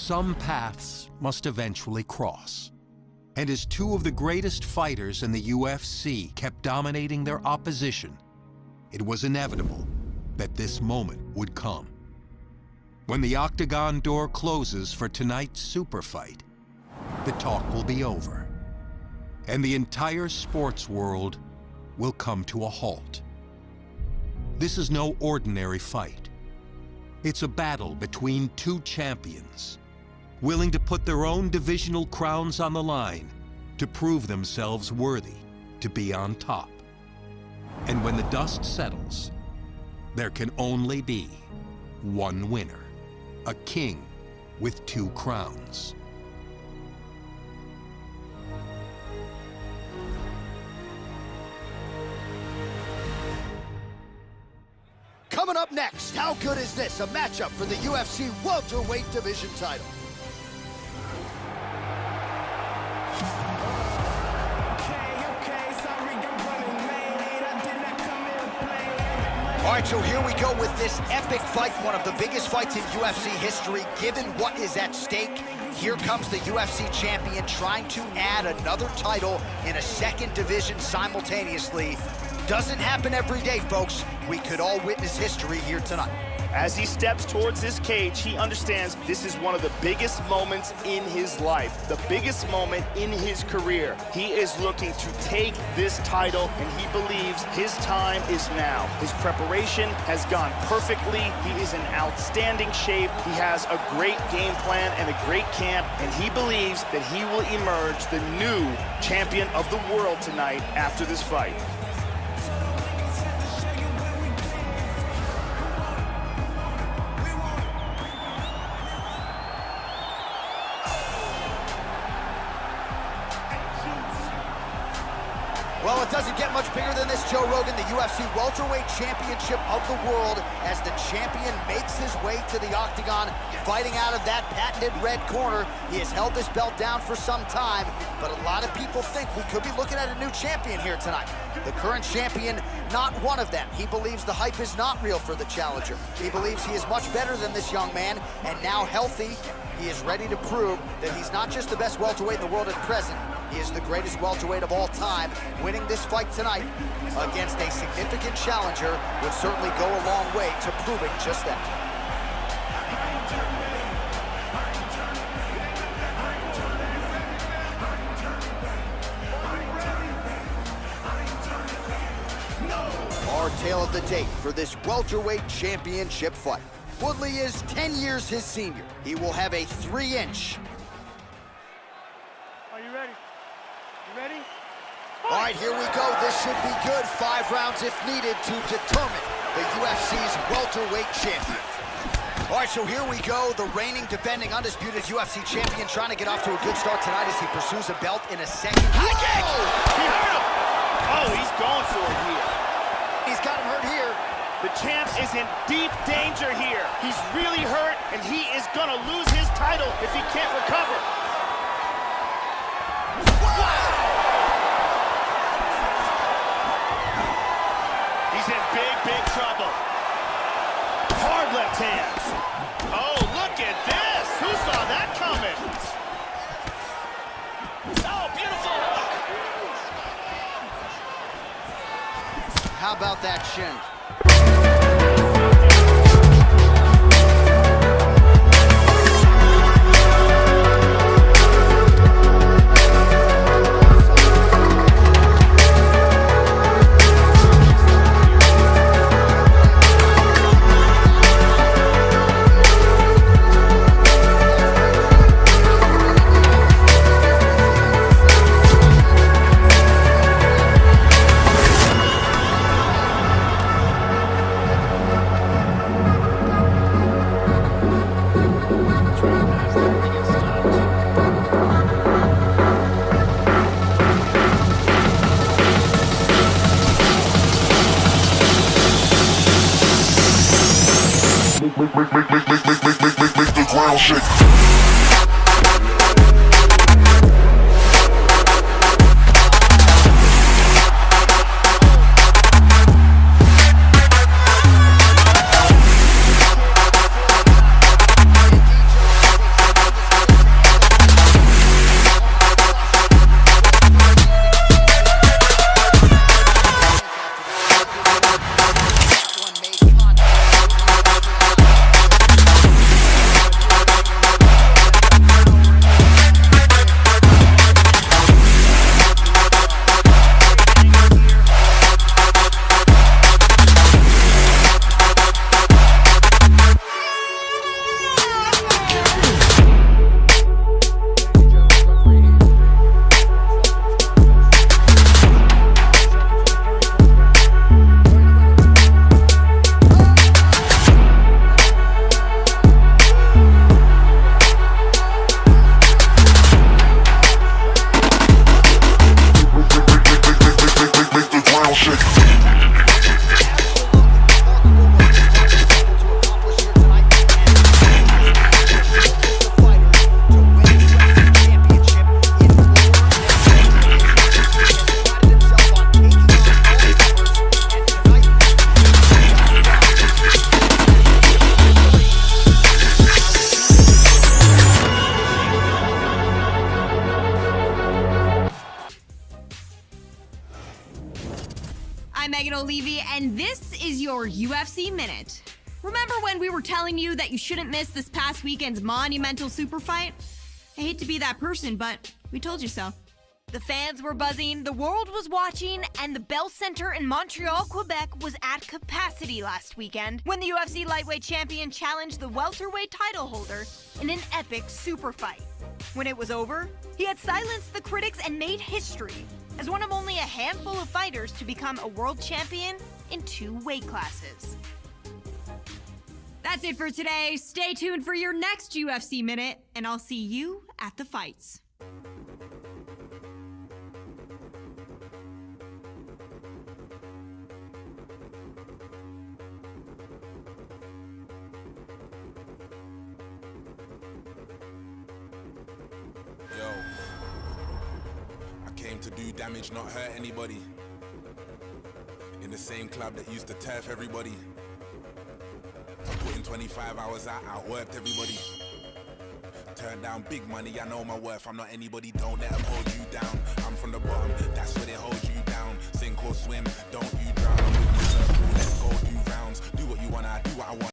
some paths must eventually cross. And as two of the greatest fighters in the UFC kept dominating their opposition, it was inevitable that this moment would come. When the octagon door closes for tonight's super fight, the talk will be over, and the entire sports world will come to a halt. This is no ordinary fight. It's a battle between two champions, willing to put their own divisional crowns on the line to prove themselves worthy to be on top. And when the dust settles, there can only be one winner, a king with two crowns. Coming up next, how good is this? A matchup for the UFC welterweight division title. All right, so here we go with this epic fight, one of the biggest fights in UFC history, given what is at stake. Here comes the UFC champion trying to add another title in a second division simultaneously. Doesn't happen every day, folks. We could all witness history here tonight. As he steps towards this cage, he understands this is one of the biggest moments in his life, the biggest moment in his career. He is looking to take this title, and he believes his time is now. His preparation has gone perfectly. He is in outstanding shape. He has a great game plan and a great camp, and he believes that he will emerge the new champion of the world tonight after this fight. Well, it doesn't get much bigger than this, Joe Rogan, the UFC welterweight championship of the world, as the champion makes his way to the octagon, fighting out of that patented red corner. He has held this belt down for some time, but a lot of people think we could be looking at a new champion here tonight. The current champion, not one of them. He believes the hype is not real for the challenger. He believes he is much better than this young man, and now healthy, he is ready to prove that he's not just the best welterweight in the world at present, he is the greatest welterweight of all time. Winning this fight tonight against a significant challenger would certainly go a long way to proving just that. Our tale of the tape for this welterweight championship fight. Woodley is 10 years his senior. He will have a 3-inch. Are you ready? You ready? All right, here we go. This should be good. 5 rounds if needed to determine the UFC's welterweight champion. All right, so here we go. The reigning, defending, undisputed UFC champion trying to get off to a good start tonight as he pursues a belt in a second. High kick! He hurt him! Oh, he's going for it here. He's got him hurt here. The champ is in deep danger here. He's really hurt, and he is gonna lose his title if he can't recover. He's in big, big trouble. Hard left hands. Oh, look at this. Who saw that coming? Oh, beautiful look. How about that shin? Make the ground shake. I'm Megan O'Leary, and this is your UFC Minute. Remember when we were telling you that you shouldn't miss this past weekend's monumental super fight? I hate to be that person, but we told you so. The fans were buzzing, the world was watching, and the Bell Center in Montreal, Quebec was at capacity last weekend when the UFC lightweight champion challenged the welterweight title holder in an epic super fight. When it was over, he had silenced the critics and made history as one of only a handful of fighters to become a world champion in 2 weight classes. That's it for today. Stay tuned for your next UFC Minute, and I'll see you at the fights. Yo, I came to do damage, not hurt anybody. In the same club that used to turf everybody. I put in 25 hours, I outworked everybody. Turned down big money, I know my worth. I'm not anybody, don't let them hold you down. I'm from the bottom, that's where they hold you down. Sink or swim, don't you drown. I'm with the circle, let's go do rounds. Do what you wanna, do what I want.